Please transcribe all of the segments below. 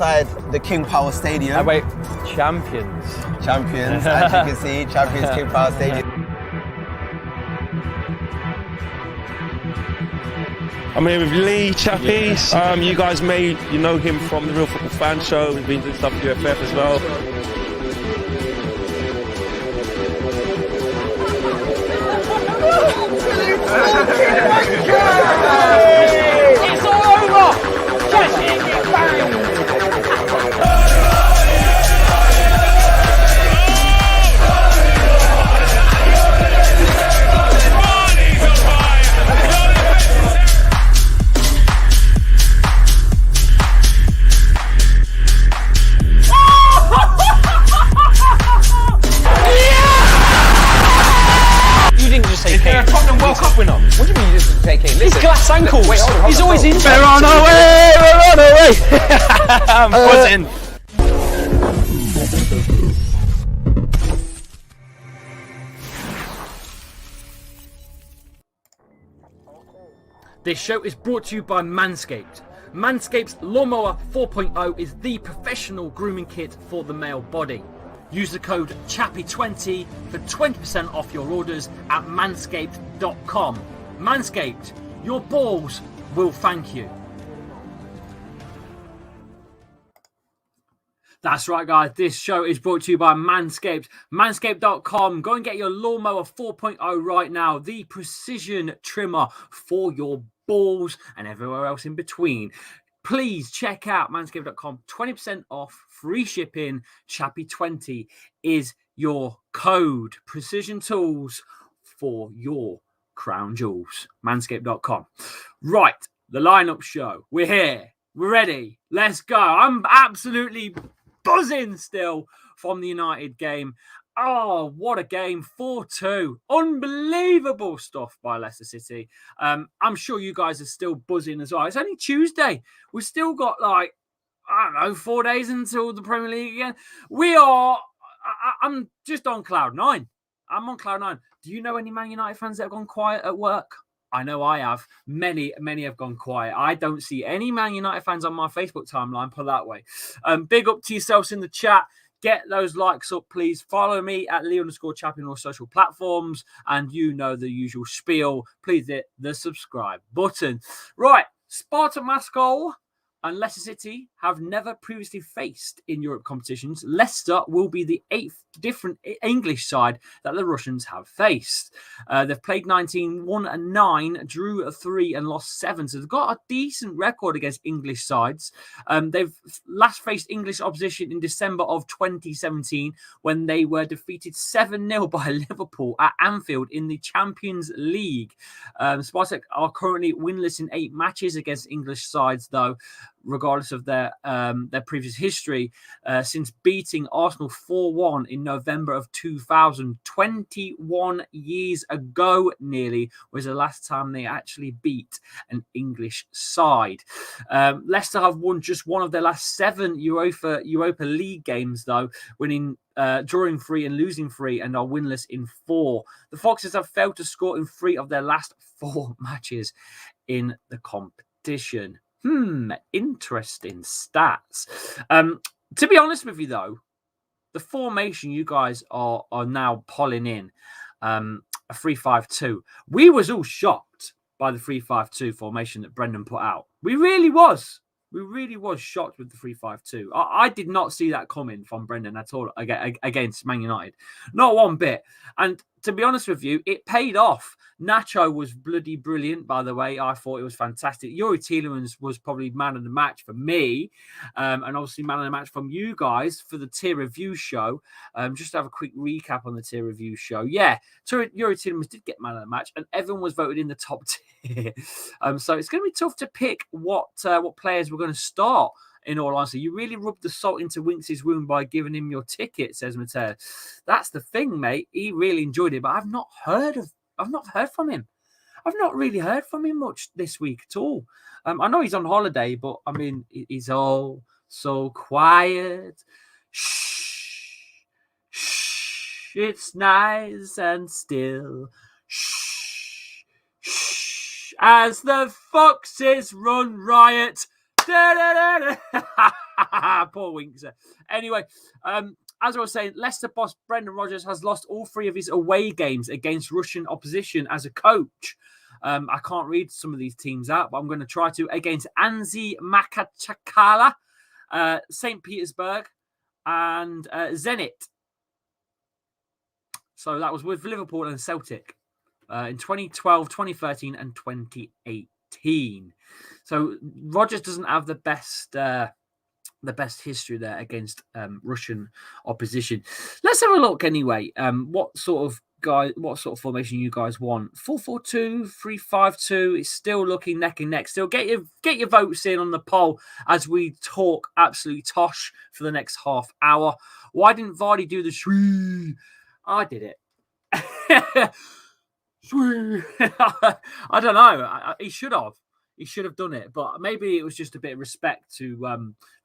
outside the King Power Stadium. Wait, champions. Champions, as you can see, champions King Power Stadium. I'm here with Lee Chappies. You guys may know him from the Real Football Fan Show. He's been doing stuff for UFF as well. It's all over! Just hit it, bang! World Cup winner. What do you mean you just take it? His glass ankles. Wait, hold on, He's always in. We're on our way! We're on our way! I'm buzzing. This show is brought to you by Manscaped. Manscaped's Lawnmower 4.0 is the professional grooming kit for the male body. Use the code CHAPPY20 for 20% off your orders at manscaped.com. Manscaped, your balls will thank you. That's right, guys. This show is brought to you by Manscaped. Manscaped.com. Go and get your Lawnmower 4.0 right now. The precision trimmer for your balls and everywhere else in between. Please check out manscaped.com. 20% off, free shipping. Chappy20 is your code. Precision tools for your crown jewels. Manscaped.com. Right, the lineup show. We're here. We're ready. Let's go. I'm absolutely buzzing still from the United game. Oh, what a game. 4-2. Unbelievable stuff by Leicester City. I'm sure you guys are still buzzing as well. It's only Tuesday. We've still got 4 days until the Premier League again. I'm just on cloud nine. I'm on cloud nine. Do you know any Man United fans that have gone quiet at work? I know I have. Many have gone quiet. I don't see any Man United fans on my Facebook timeline, put it that way. Big up to yourselves in the chat. Get those likes up, please. Follow me at Lee_Chappie on all social platforms. And you know the usual spiel. Please hit the subscribe button. Right. Spartak Moscow and Leicester City have never previously faced in Europe competitions. Leicester will be the 8th different English side that the Russians have faced. They've played 19, won 9, drew 3 and lost 7. So they've got a decent record against English sides. They've last faced English opposition in December of 2017 when they were defeated 7-0 by Liverpool at Anfield in the Champions League. Spartak are currently winless in 8 matches against English sides, though, regardless of their previous history, since beating Arsenal 4-1 in November of 2000. 21 years ago, nearly, was the last time they actually beat an English side. Leicester have won just one of their last 7 Europa League games, though, drawing 3 and losing 3, and are winless in 4. The Foxes have failed to score in 3 of their last 4 matches in the competition. Interesting stats. To be honest with you, though, the formation you guys are now pulling in, a 3-5-2. We was all shocked by the 3-5-2 formation that Brendan put out. We really was. We really was shocked with the 3-5-2. I did not see that coming from Brendan at all against Man United. Not one bit. And to be honest with you, it paid off. Nacho was bloody brilliant, by the way. I thought it was fantastic. Youri Tielemans was probably man of the match for me. And obviously man of the match from you guys for the tier review show. Just to have a quick recap on the tier review show. Yeah, Youri Tielemans did get man of the match, and everyone was voted in the top tier. So it's going to be tough to pick what players we're going to start. In all honesty, you really rubbed the salt into Winks' wound by giving him your ticket, says Mateo. That's the thing, mate. He really enjoyed it, but I've not heard from him. I've not really heard from him much this week at all. I know he's on holiday, but I mean, he's all so quiet. Shh, shh, it's nice and still. Shh, shh, as the foxes run riot. Poor Winkser. Anyway, as I was saying, Leicester boss Brendan Rodgers has lost all 3 of his away games against Russian opposition as a coach. I can't read some of these teams out, but I'm going to try to. Against Anzi Makachakala, St. Petersburg, and Zenit. So that was with Liverpool and Celtic in 2012, 2013, and 2018. So Rodgers doesn't have the best history there against Russian opposition. Let's have a look anyway. What sort of formation you guys want? 4-4-2, 3-5-2. It's still looking neck and neck. Still get your votes in on the poll as we talk absolutely tosh for the next half hour. Why didn't Vardy do the shwee? I did it. I don't know. He should have. He should have done it, but maybe it was just a bit of respect to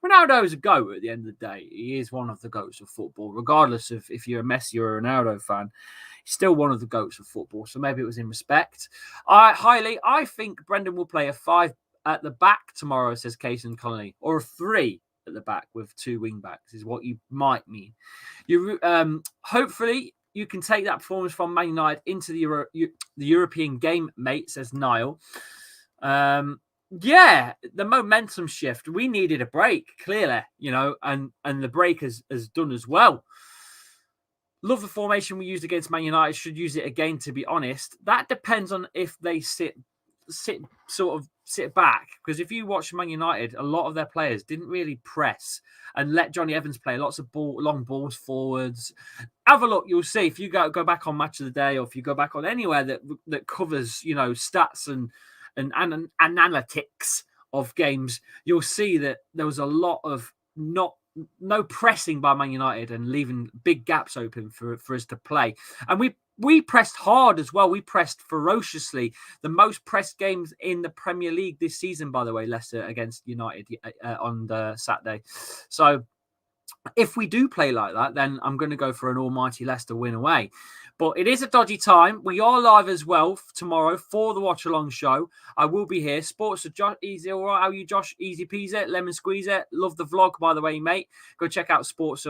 Ronaldo's a GOAT at the end of the day. He is one of the GOATs of football, regardless of if you're a Messi or a Ronaldo fan. He's still one of the GOATs of football, so maybe it was in respect. I think Brendan will play a 5 at the back tomorrow, says Cason Connolly, or a 3 at the back with 2 wing backs is what you might mean. You hopefully you can take that performance from Man United into the European game, mate, says Niall. Yeah, the momentum shift. We needed a break, clearly, and the break has done as well. Love the formation we used against Man United. Should use it again, to be honest. That depends on if they sit back, because if you watch Man United, a lot of their players didn't really press and let Johnny Evans play lots of long balls forwards. Have a look, you'll see. If you go back on Match of the Day, or if you go back on anywhere that covers stats and analytics of games, you'll see that there was a lot of no pressing by Man United and leaving big gaps open for us to play. And we pressed hard as well. We pressed ferociously. The most pressed games in the Premier League this season, by the way, Leicester against United on the Saturday. So if we do play like that, then I'm going to go for an almighty Leicester win away. But it is a dodgy time. We are live as well tomorrow for the Watch Along show. I will be here. Sports are Josh, easy, all right. How are you, Josh? Easy peasy, lemon squeeze it. Love the vlog, by the way, mate. Go check out Sports.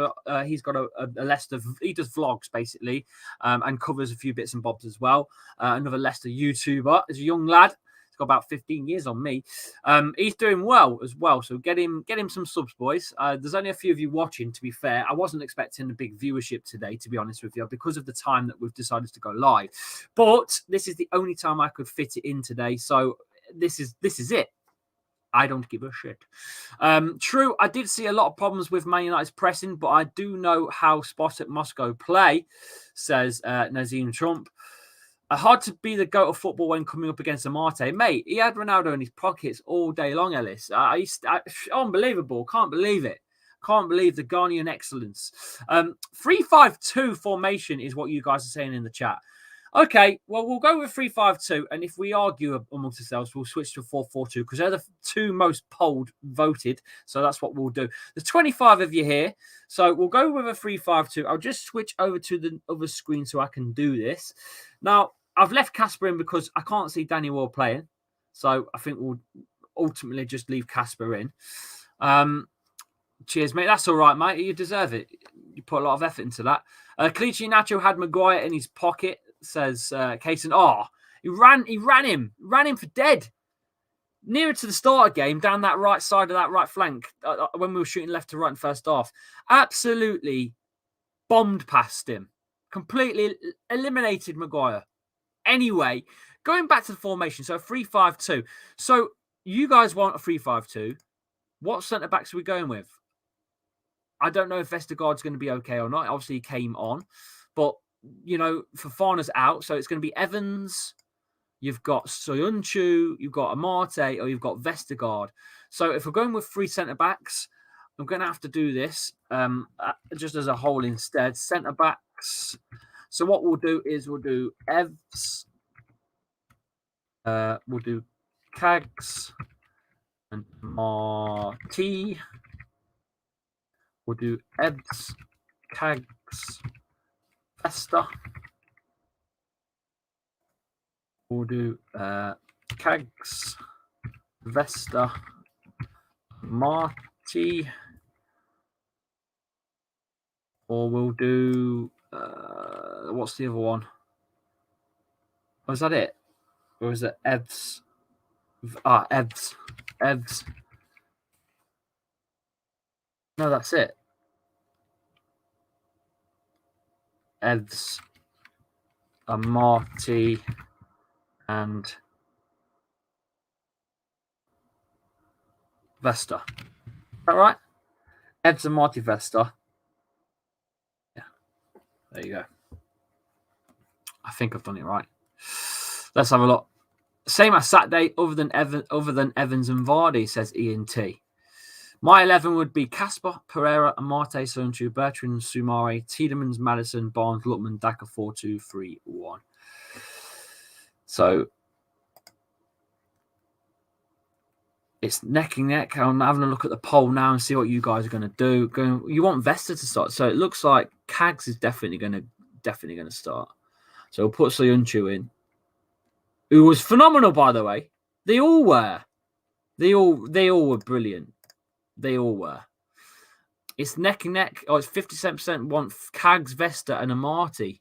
He's got a Leicester. He does vlogs basically, and covers a few bits and bobs as well. Another Leicester YouTuber. He's a young lad. Got about 15 years on me. He's doing well as well, so get him some subs, boys. There's only a few of you watching, to be fair. I wasn't expecting a big viewership today, to be honest with you, because of the time that we've decided to go live. But this is the only time I could fit it in today, so this is it. I don't give a shit. True, I did see a lot of problems with Man United's pressing, but I do know how Spartak Moscow play, says Nazim Trump. Hard to be the GOAT of football when coming up against Amate. Mate, he had Ronaldo in his pockets all day long, Ellis. Unbelievable. Can't believe it. Can't believe the Ghanaian excellence. 3-5-2 formation is what you guys are saying in the chat. Okay, well, we'll go with 3-5-2. And if we argue amongst ourselves, we'll switch to 4-4-2 because they're the 2 most polled voted. So that's what we'll do. There's 25 of you here. So we'll go with a 3-5-2. I'll just switch over to the other screen so I can do this. Now, I've left Casper in because I can't see Danny Ward playing. So I think we'll ultimately just leave Casper in. Cheers, mate. That's all right, mate. You deserve it. You put a lot of effort into that. Clichy Nacho had Maguire in his pocket, says Cason. He ran him for dead. Nearer to the start of the game, down that right side of that right flank, when we were shooting left to right in first half. Absolutely bombed past him. Completely eliminated Maguire. Anyway, going back to the formation, so 3-5-2. So you guys want a 3-5-2. What centre-backs are we going with? I don't know if Vestergaard's going to be okay or not. Obviously, he came on. But, Fofana's out. So it's going to be Evans. You've got Soyuncu. You've got Amate. Or you've got Vestergaard. So if we're going with 3 centre-backs, I'm going to have to do this just as a whole instead. Centre-backs. So what we'll do is we'll do Evs. We'll do Cags and Marty. We'll do Evs, Cags, Vesta. We'll do Cags, Vesta, Marty. Or we'll do... what's the other one? Was that it? Or is it Evs? Evs. No, that's it. Evs, Marty, and Vesta. Is that right? Evs and Marty Vesta. Yeah. There you go. I think I've done it right. Let's have a look. Same as Saturday, other than Evans and Vardy, says Ian T. My 11 would be Casper, Pereira, Amate, Sonchu, Bertrand, Sumare, Tiedemans, Madison, Barnes, Lutman, Daka, 4-2-3-1. So it's neck and neck. I'm having a look at the poll now and see what you guys are going to do. You want Vesta to start, so it looks like Kags is definitely going to start. So we'll put Soyuncu in, who was phenomenal, by the way. They all were. They all were brilliant. They all were. It's neck and neck. Oh, it's 57% want Kags, Vesta, and Amati.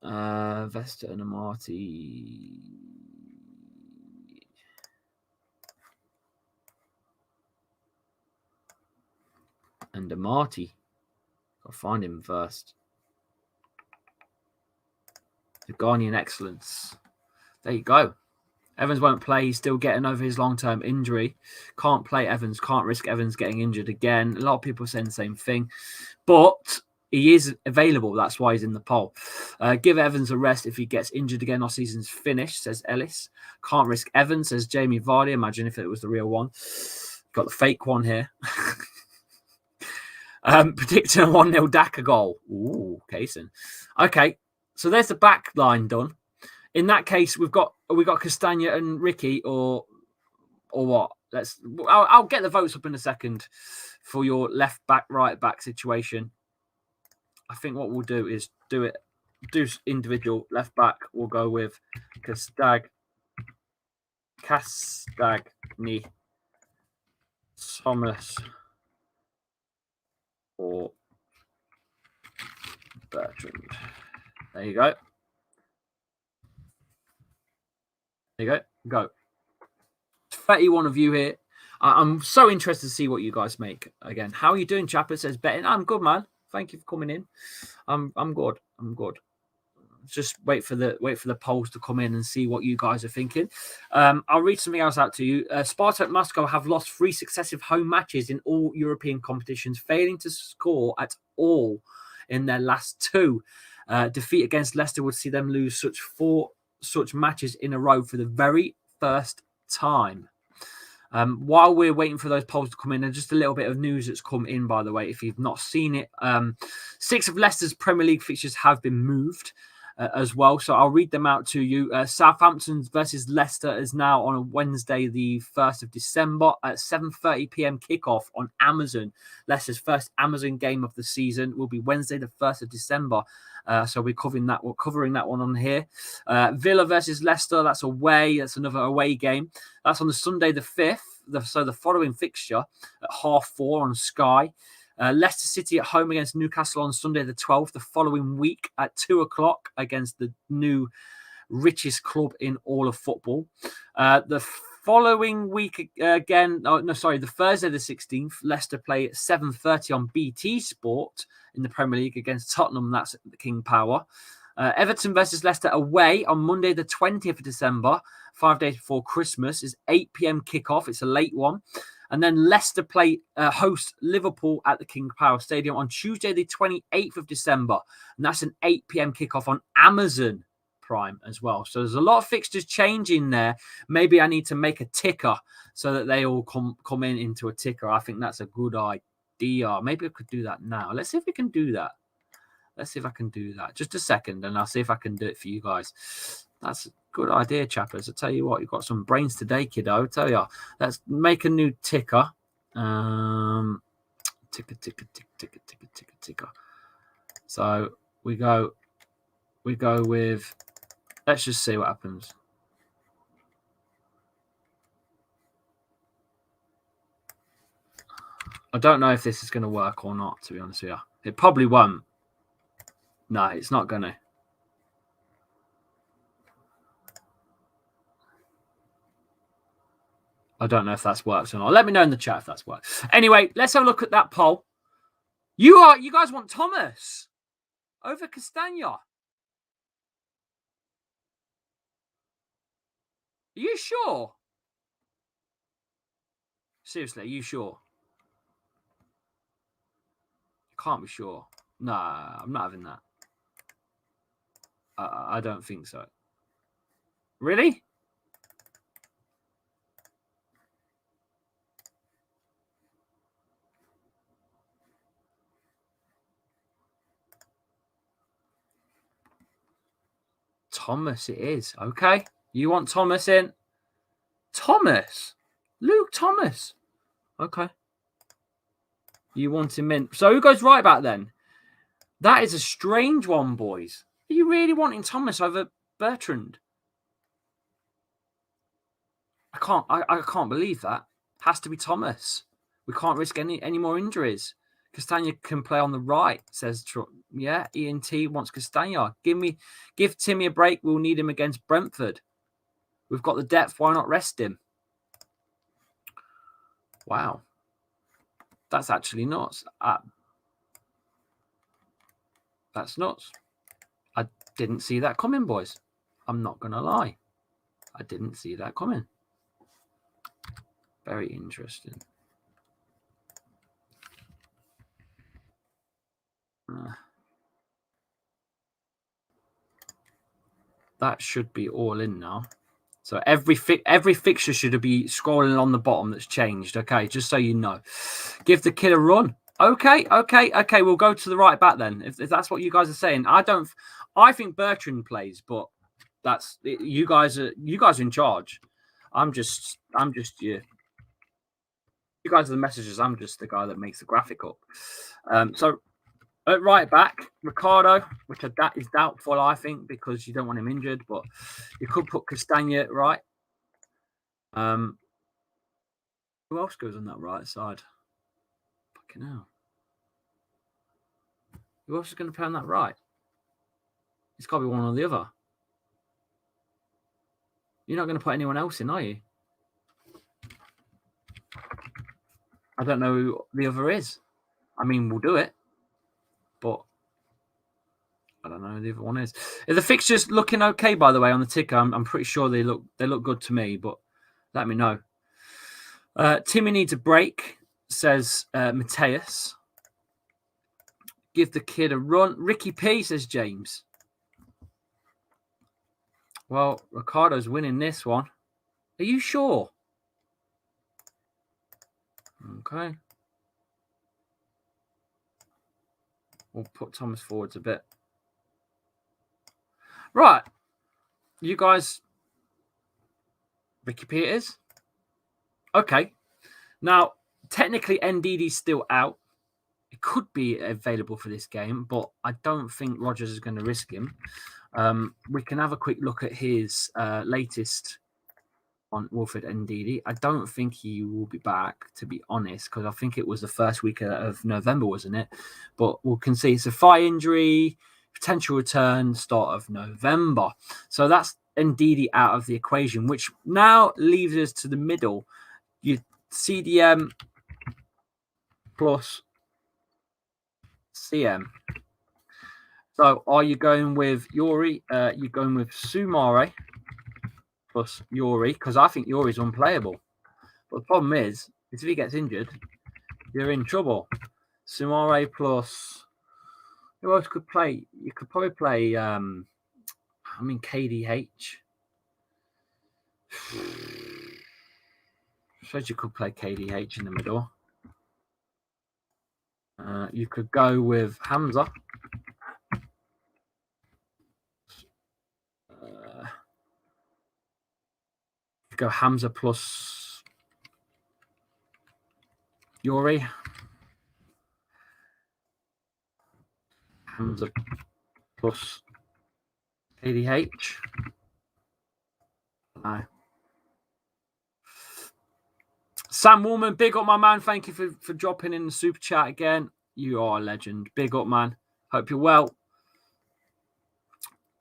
Vesta and Amati. And Amati. I'll find him first. The Ghanaian excellence. There you go. Evans won't play. He's still getting over his long-term injury. Can't play Evans. Can't risk Evans getting injured again. A lot of people are saying the same thing. But he is available. That's why he's in the poll. Give Evans a rest if he gets injured again. Our season's finished, says Ellis. Can't risk Evans, says Jamie Vardy. Imagine if it was the real one. Got the fake one here. Predicting a 1-0 Daka goal. Ooh, Kaysen. Okay, so there's the back line done. In that case, we got Castagna and Ricky, or what? I'll get the votes up in a second for your left back, right back situation. I think what we'll do is do individual left back. We'll go with Castagni, Thomas, or Bertrand. There you go. There you go. Go. 31 of you here. I'm so interested to see what you guys make. Again, how are you doing, Chapper? Says betting. I'm good, man. Thank you for coming in. I'm good. I'm good. Just wait for the polls to come in and see what you guys are thinking. I'll read something else out to you. Spartak Moscow have lost 3 successive home matches in all European competitions, failing to score at all in their last 2. Defeat against Leicester would see them lose such matches in a row for the very first time. While we're waiting for those polls to come in, and just a little bit of news that's come in, by the way, if you've not seen it, 6 of Leicester's Premier League fixtures have been moved as well. So I'll read them out to you. Southampton versus Leicester is now on a Wednesday, the 1st of December at 7:30 p.m. kickoff on Amazon. Leicester's first Amazon game of the season will be Wednesday, the 1st of December. So we're covering that one on here. Villa versus Leicester, that's away. That's another away game. That's on the Sunday, the 5th. So the following fixture at 4:30 on Sky. Leicester City at home against Newcastle on Sunday, the 12th. The following week at 2:00 against the new richest club in all of football. The following week the Thursday the 16th, Leicester play at 7:30 on BT Sport in the Premier League against Tottenham. That's at the King Power. Everton versus Leicester away on Monday the 20th of December, 5 days before Christmas, is 8 p.m. kickoff. It's a late one. And then Leicester play host Liverpool at the King Power Stadium on Tuesday the 28th of December. And that's an 8 p.m. kickoff on Amazon Prime as well. So there's a lot of fixtures changing there. Maybe I need to make a ticker so that they all come into a ticker. I think that's a good idea. Maybe I could do that now. Let's see if we can do that. Let's see if I can do that. Just a second, and I'll see if I can do it for you guys. That's a good idea, chappers. I tell you what, you've got some brains today, kiddo. I tell you, let's make a new ticker. Ticker. So we go with. Let's just see what happens. I don't know if this is going to work or not, to be honest with you. It probably won't. No, it's not going to. I don't know if that's worked or not. Let me know in the chat if that's worked. Anyway, let's have a look at that poll. You guys want Thomas over Castagna. Are you sure? Seriously, are you sure? Can't be sure. No, I'm not having that. I don't think so. Really? Thomas it is. Okay. You want Thomas in? Thomas? Luke Thomas. Okay. You want him in. So who goes right back then? That is a strange one, boys. Are you really wanting Thomas over Bertrand? I can't believe that. Has to be Thomas. We can't risk any more injuries. Castagna can play on the right, says Trump. Yeah, ENT wants Castagna. Give Timmy a break. We'll need him against Brentford. We've got the depth. Why not rest him? Wow. That's actually nuts. That's nuts. I didn't see that coming, boys. I'm not going to lie. I didn't see that coming. Very interesting. That should be all in now. So every fixture should be scrolling on the bottom that's changed. Okay, just so you know. Give the kid a run. Okay. We'll go to the right back then. If that's what you guys are saying. I think Bertrand plays, but that's you guys are in charge. I'm just you. You guys are the messengers. I'm just the guy that makes the graphic up. So at right back, Ricardo, which that is doubtful, I think, because you don't want him injured, but you could put Castagna at right. Who else goes on that right side? Fucking hell. Who else is going to play on that right? It's got to be one or the other. You're not going to put anyone else in, are you? I don't know who the other is. I mean, we'll do it, but I don't know who the other one is. Are the fixtures looking okay, by the way, on the ticker? I'm pretty sure they look good to me, but let me know. Timmy needs a break, says Mateus. Give the kid a run. Ricky P, says James. Well, Ricardo's winning this one. Are you sure? Okay. We'll put Thomas forwards a bit. Right. You guys. Ricky P it is. Okay. Now, technically, NDD's still out. It could be available for this game, but I don't think Rodgers is going to risk him. We can have a quick look at his latest on Wilfred Ndidi. I don't think he will be back, to be honest, because I think it was the first week of November, wasn't it? But we can see it's a thigh injury, potential return, start of November. So that's Ndidi out of the equation, which now leaves us to the middle. You CDM plus CM. So are you going with Yuri? You're going with Sumare plus Yuri, because I think Yuri's unplayable. But the problem is if he gets injured, you're in trouble. Sumare plus who else could play? You could probably play KDH. Suppose you could play KDH in the middle. You could go with Hamza. Go Hamza plus Yuri. Hamza plus KDH. No. Sam Woolman, big up, my man. Thank you for dropping in the super chat again. You are a legend. Big up, man. Hope you're well.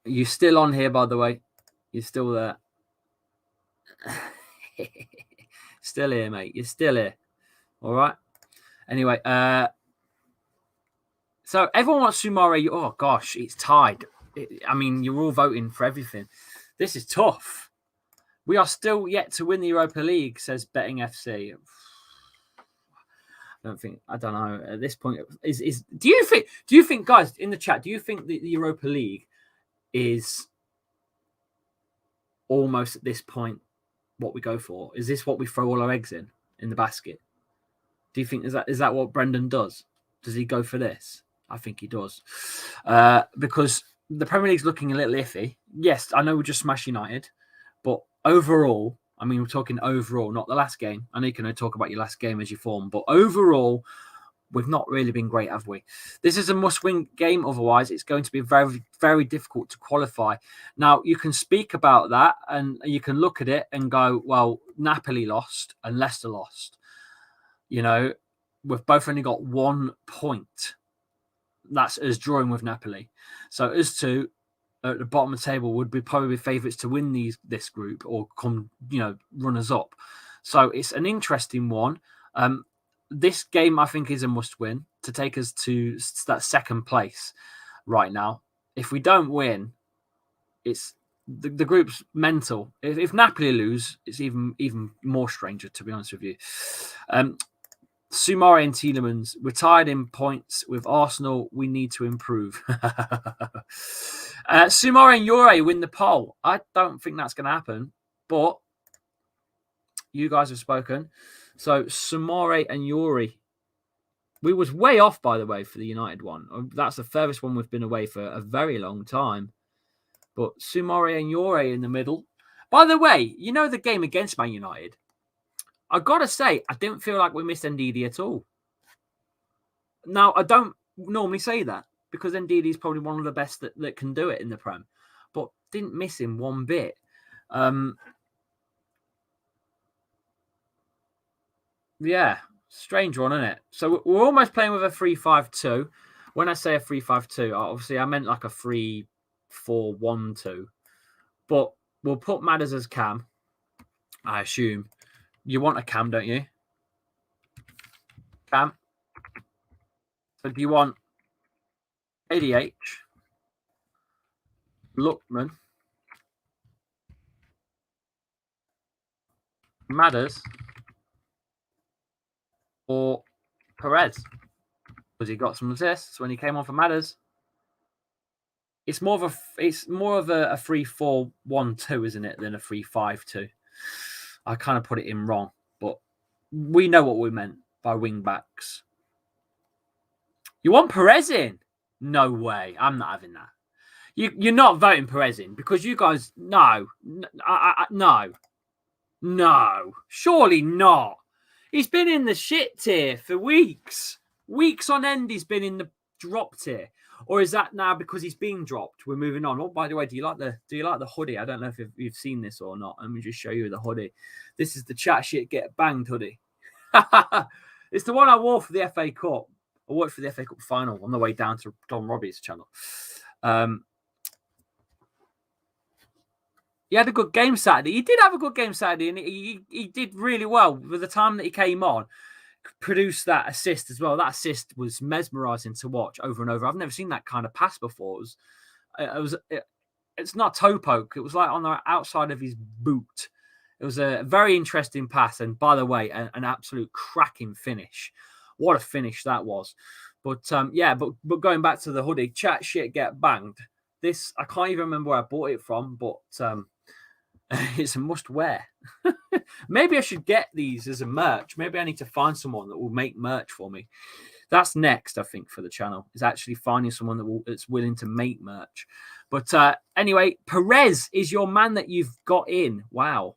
You're still on here, by the way. You're still there. Still here, mate. You're still here. All right. Anyway, so everyone wants Soumare. Oh, gosh, it's tied. I mean, you're all voting for everything. This is tough. We are still yet to win the Europa League, says Betting FC. I don't know. At this point, do you think, guys, in the chat, do you think the Europa League is almost at this point what we go for? Is this what we throw all our eggs in the basket? Do you think is that what Brendan does? Does he go for this? I think he does. Because the Premier League's looking a little iffy. Yes, I know we just smashed United, but overall, I mean, we're talking overall, not the last game. I know you can only talk about your last game as you form, but overall, we've not really been great, have we? This is a must-win game. Otherwise, it's going to be very, very difficult to qualify. Now, you can speak about that and you can look at it and go, well, Napoli lost and Leicester lost. You know, we've both only got 1 point. That's us drawing with Napoli. So us two at the bottom of the table would be probably favourites to win this group or come, runners up. So it's an interesting one. This game, I think, is a must-win to take us to that second place right now. If we don't win, it's the group's mental. If Napoli lose, it's even more stranger, to be honest with you. Soumare and Tielemans, we're tied in points with Arsenal. We need to improve. Soumare and Yuri win the poll. I don't think that's going to happen, but you guys have spoken. So Soumare and Yuri. We was way off, by the way, for the United one. That's the furthest one we've been away for a very long time. But Soumare and Yuri in the middle. By the way, the game against Man United, I got to say, I didn't feel like we missed Ndidi at all. Now, I don't normally say that because Ndidi is probably one of the best that can do it in the Prem, but didn't miss him one bit. Yeah, strange one, isn't it? So we're almost playing with a 3-5-2. When I say a 3-5-2, obviously I meant like a 3-4-1-2. But we'll put Madders as Cam, I assume. You want a Cam, don't you? Cam. So do you want ADH, Lookman, Madders, or Perez? Because he got some assists when he came on for Madders. It's more of a 3-4-1-2, isn't it, than a 3-5-2? I kind of put it in wrong, but we know what we meant by wing backs. You want Perez in? No way. I'm not having that. You're not voting Perez in because you guys, no. Surely not. He's been in the shit tier for weeks. Weeks on end he's been in the drop tier. Or is that now because he's being dropped? We're moving on. Oh, by the way, do you like the hoodie? I don't know if you've seen this or not. Let me just show you the hoodie. This is the chat shit get banged hoodie. It's the one I wore for the FA Cup. I wore it for the FA Cup final on the way down to Don Robbie's channel. He had a good game Saturday. He did have a good game Saturday, and he did really well with the time that he came on. Produced that assist as well. That assist was mesmerizing to watch over and over. I've never seen that kind of pass before. It's not toe poke. It was like on the outside of his boot. It was a very interesting pass, and by the way, an absolute cracking finish. What a finish that was! But but going back to the hoodie, chat shit get banged. This I can't even remember where I bought it from, but it's a must wear. Maybe I should get these as a merch. Maybe I need to find someone that will make merch for me. That's next, I think, for the channel, is actually finding someone that's willing to make merch. But anyway, Perez is your man that you've got in. Wow.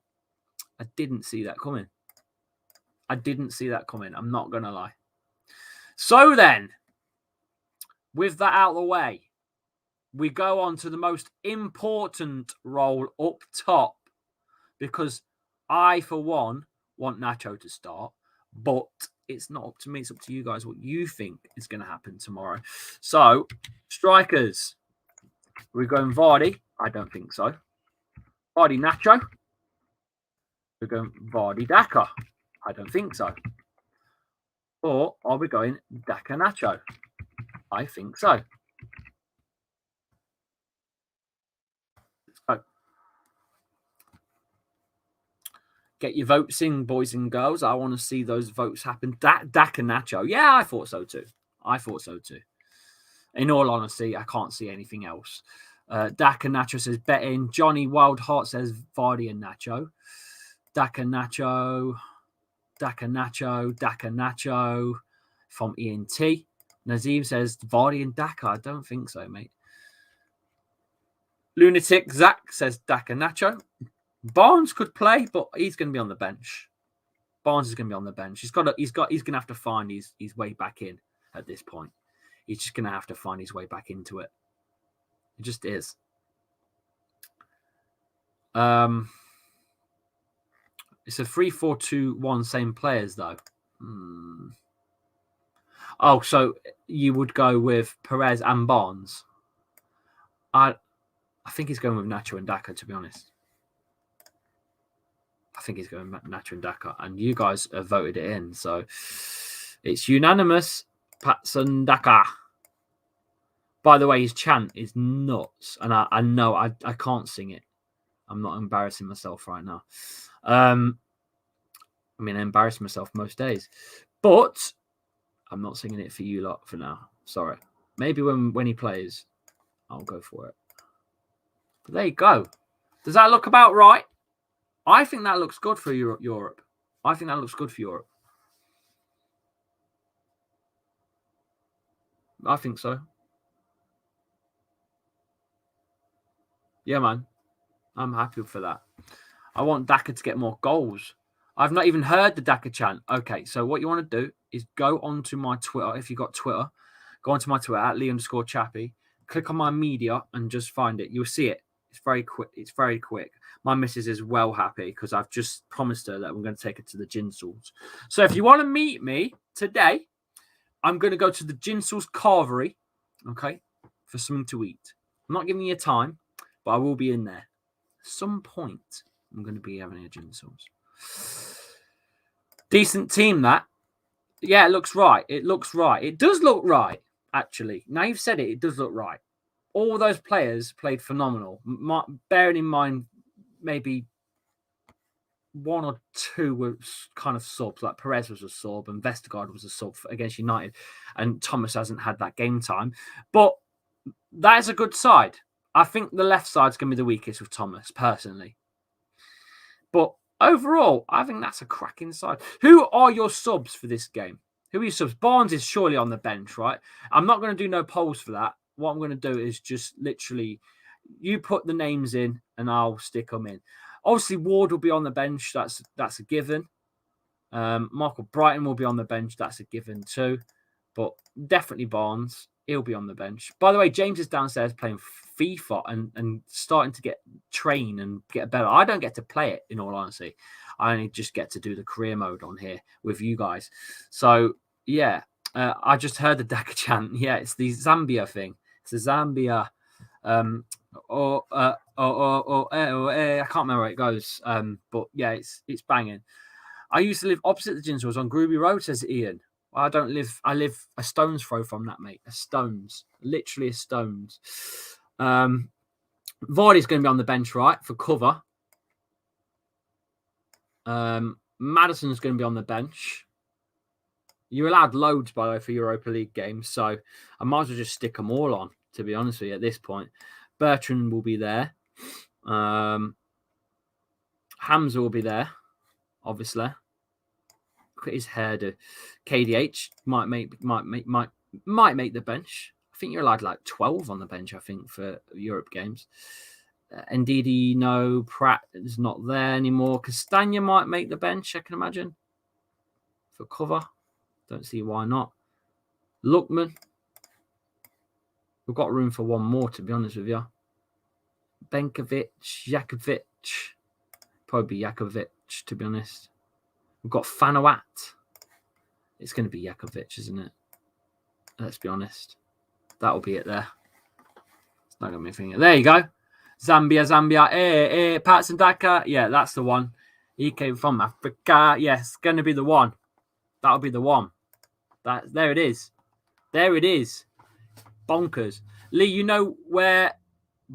I didn't see that coming. I'm not going to lie. So then, with that out of the way, we go on to the most important role up top, because I, for one, want Nacho to start, but it's not up to me. It's up to you guys what you think is going to happen tomorrow. So, strikers. We're going Vardy. I don't think so. Vardy Nacho. We're going Vardy Daka. I don't think so. Or are we going Daka Nacho? I think so. Let's go. Get your votes in, boys and girls. I want to see those votes happen. Daka Nacho. Yeah, I thought so too. In all honesty, I can't see anything else. Daka Nacho says betting. Johnny Wildheart says Vardy and Nacho. Daka Nacho from ENT. Nazim says Vardy and Daka. I don't think so, mate. Lunatic Zach says Daka Nacho. Barnes could play, but he's going to be on the bench. Barnes is going to be on the bench. He's going to have to find his way back in at this point. He's just going to have to find his way back into it. It just is. It's a 3-4-2-1, same players though. Oh, so you would go with Perez and Barnes? I think he's going with Nacho and Daka, to be honest. I think he's going with Nacho and Daka, and you guys have voted it in, so it's unanimous. Patson Daka. By the way, his chant is nuts, and I know I can't sing it. I'm not embarrassing myself right now. I mean, I embarrass myself most days, but I'm not singing it for you lot for now. Sorry. Maybe when he plays, I'll go for it. But there you go. Does that look about right? I think that looks good for Europe. I think that looks good for Europe. I think so. Yeah, man. I'm happy for that. I want Daka to get more goals. I've not even heard the Daka chant. Okay, so what you want to do is go onto my Twitter. If you've got Twitter, go onto my Twitter at Lee_Chappy. Click on my media and just find it. You'll see it. It's very quick. It's very quick. My missus is well happy because I've just promised her that we're going to take her to the Ginsels. So if you want to meet me today, I'm going to go to the Ginsels Carvery, okay, for something to eat. I'm not giving you time, but I will be in there. At some point, I'm going to be having a Ginsels. Decent team, that. Yeah, it looks right. It looks right. It does look right, actually. Now you've said it, it does look right. All those players played phenomenal. Bearing in mind, maybe one or two were kind of subs, like Perez was a sub and Vestergaard was a sub against United, and Thomas hasn't had that game time. But that is a good side. I think the left side's going to be the weakest with Thomas, personally. But overall, I think that's a cracking side. Who are your subs for this game? Who are your subs? Barnes is surely on the bench, right? I'm not going to do no polls for that. What I'm going to do is just literally, you put the names in and I'll stick them in. Obviously, Ward will be on the bench. That's a given. Michael Brighton will be on the bench. That's a given too. But definitely Barnes. He'll be on the bench. By the way, James is downstairs playing FIFA and starting to train and get better. I don't get to play it, in all honesty. I only just get to do the career mode on here with you guys. So, yeah. I just heard the Daka chant. Yeah, it's the Zambia thing. It's the Zambia. I can't remember where it goes. But yeah, it's banging. I used to live opposite the Ginsels on Groovy Road, says Ian. I live a stone's throw from that, mate. Literally a stone's. Vardy's going to be on the bench, right, for cover. Maddison's going to be on the bench. You're allowed loads, by the way, for Europa League games, so I might as well just stick them all on, to be honest with you, at this point. Bertrand will be there. Hamza will be there, obviously. Look at his hairdo. KDH might make the bench. I think you're allowed like 12 on the bench, I think, for Europe games. Ndidi, no. Pratt is not there anymore. Castagna might make the bench, I can imagine, for cover. Don't see why not. Lookman. We've got room for one more, to be honest with you. Benkovic, Jakovic. Probably Jakovic, to be honest. We've got Fanawat. It's going to be Jakovic, isn't it? Let's be honest. That'll be it there. It's not going to be anything. There you go. Zambia. Patson Daka. Yeah, that's the one. He came from Africa. Yes, going to be the one. That'll be the one. There it is. There it is. Bonkers. Lee, you know where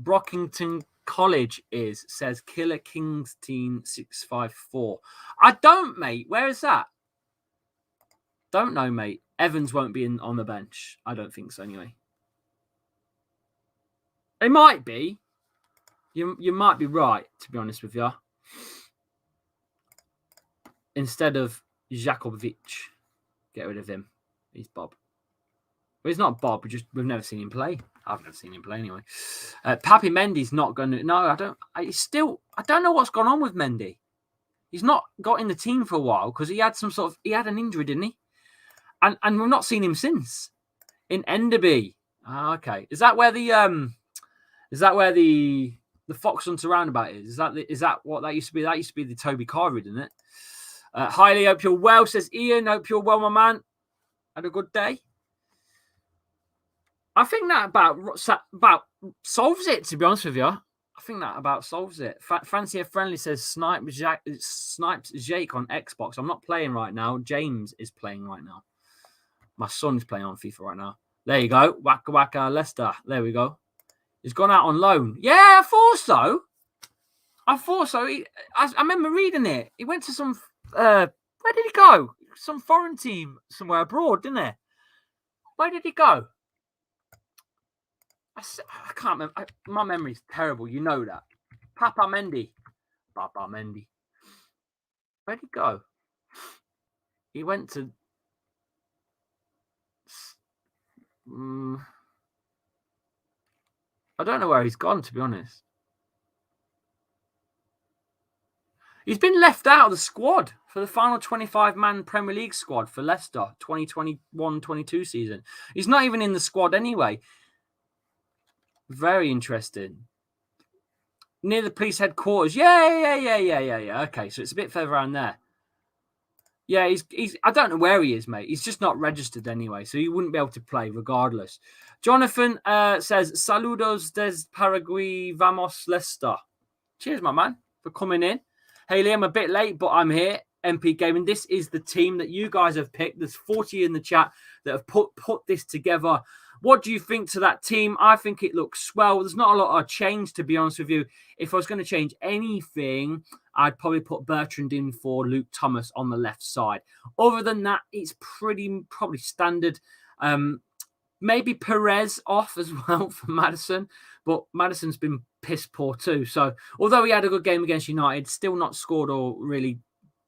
Brockington College is? Says Killer Kingston 654. I don't, mate. Where is that? Don't know, mate. Evans won't be on the bench. I don't think so, anyway. It might be. You might be right, to be honest with you. Instead of Jakovic, get rid of him. He's Bob. Well, he's not Bob. We've never seen him play. I've never seen him play anyway. Papi Mendy's not going to. No, I don't. I don't know what's gone on with Mendy. He's not got in the team for a while because he had an injury, didn't he? And we've not seen him since. In Enderby. Okay. Is that where the Fox Hunter roundabout is? Is that what that used to be? That used to be the Toby Carver, didn't it? Highly hope you're well, says Ian. Hope you're well, my man. Had a good day. I think that about solves it, to be honest with you. I think that about solves it. Fancy a Friendly says Snipes Jake on Xbox. I'm not playing right now. James is playing right now. My son's playing on FIFA right now. There you go. Waka Waka Leicester. There we go. He's gone out on loan. Yeah, I thought so. I remember reading it. He went to some... where did he go? Some foreign team somewhere abroad, didn't he? Where did he go? I can't remember. My memory's terrible. You know that. Papa Mendy. Where'd he go? He went to... I don't know where he's gone, to be honest. He's been left out of the squad for the final 25-man Premier League squad for Leicester 2021-22 season. He's not even in the squad anyway. Very interesting. Near the police headquarters. Yeah. Okay, so it's a bit further around there. Yeah, he's. I don't know where he is, mate. He's just not registered anyway, so he wouldn't be able to play regardless. Jonathan says, "Saludos des Paraguay, vamos Leicester." Cheers, my man, for coming in. Hey, Lee, I'm a bit late, but I'm here. MP Gaming. This is the team that you guys have picked. There's 40 in the chat that have put this together. What do you think to that team? I think it looks swell. There's not a lot of change, to be honest with you. If I was going to change anything, I'd probably put Bertrand in for Luke Thomas on the left side. Other than that, it's probably standard. Maybe Perez off as well for Maddison, but Maddison's been piss poor too. So although he had a good game against United, still not scored or really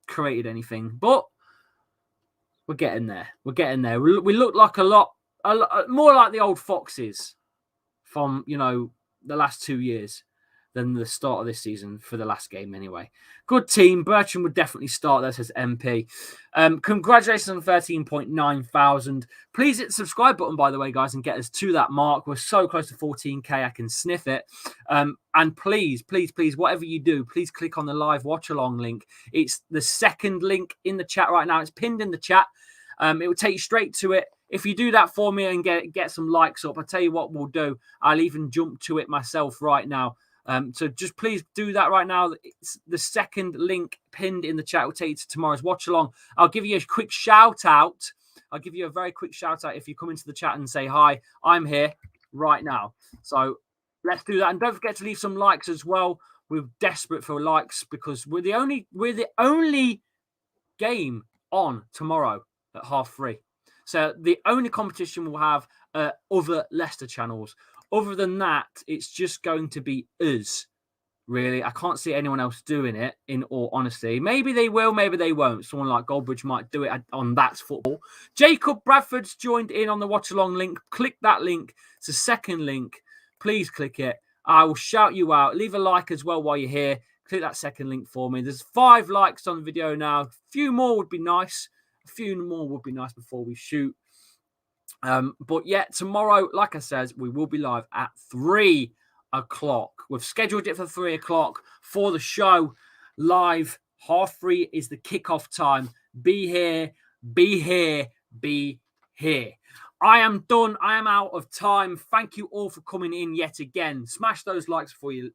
created anything. But we're getting there. We look like a lot more like the old Foxes from, the last 2 years than the start of this season for the last game anyway. Good team. Bertrand would definitely start there, says MP. Congratulations on 13.9 thousand. Please hit the subscribe button, by the way, guys, and get us to that mark. We're so close to 14K, I can sniff it. And please, whatever you do, please click on the live watch-along link. It's the second link in the chat right now. It's pinned in the chat. It will take you straight to it. If you do that for me and get some likes up, I'll tell you what we'll do. I'll even jump to it myself right now. So just please do that right now. It's the second link pinned in the chat will take you to tomorrow's watch along. I'll give you a quick shout out. I'll give you a very quick shout out if you come into the chat and say, hi, I'm here right now. So let's do that. And don't forget to leave some likes as well. We're desperate for likes because we're the only game on tomorrow at 3:30. So the only competition we'll have other Leicester channels. Other than that, it's just going to be us, really. I can't see anyone else doing it, in all honesty. Maybe they will, maybe they won't. Someone like Goldbridge might do it on That's Football. Jacob Bradford's joined in on the watch-along link. Click that link. It's the second link. Please click it. I will shout you out. Leave a like as well while you're here. Click that second link for me. There's 5 likes on the video now. A few more would be nice. Before we shoot. But yeah, tomorrow, like I said, we will be live at 3 o'clock. We've scheduled it for 3 o'clock for the show live 3:30 is the kickoff time. Be here, be here, be here. I am done. I am out of time. Thank you all for coming in yet again. Smash those likes before you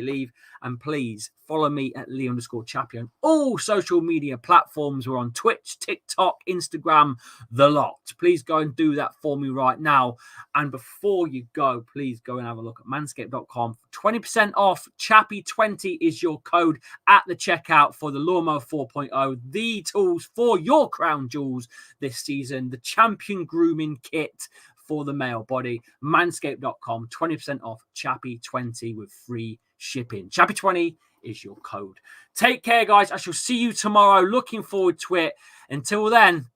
leave. And please follow me at Lee_Chappie on all social media platforms. We're on Twitch, TikTok, Instagram, the lot. Please go and do that for me right now. And before you go, please go and have a look at manscaped.com. 20% off. Chappie20 is your code at the checkout for the Lawnmower 4.0. The tools for your crown jewels this season. The champion grooming kit for the male body. Manscaped.com. 20% off. Chappie20 with free shipping. Chappie20 is your code. Take care, guys. I shall see you tomorrow. Looking forward to it. Until then,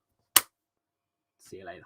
see you later.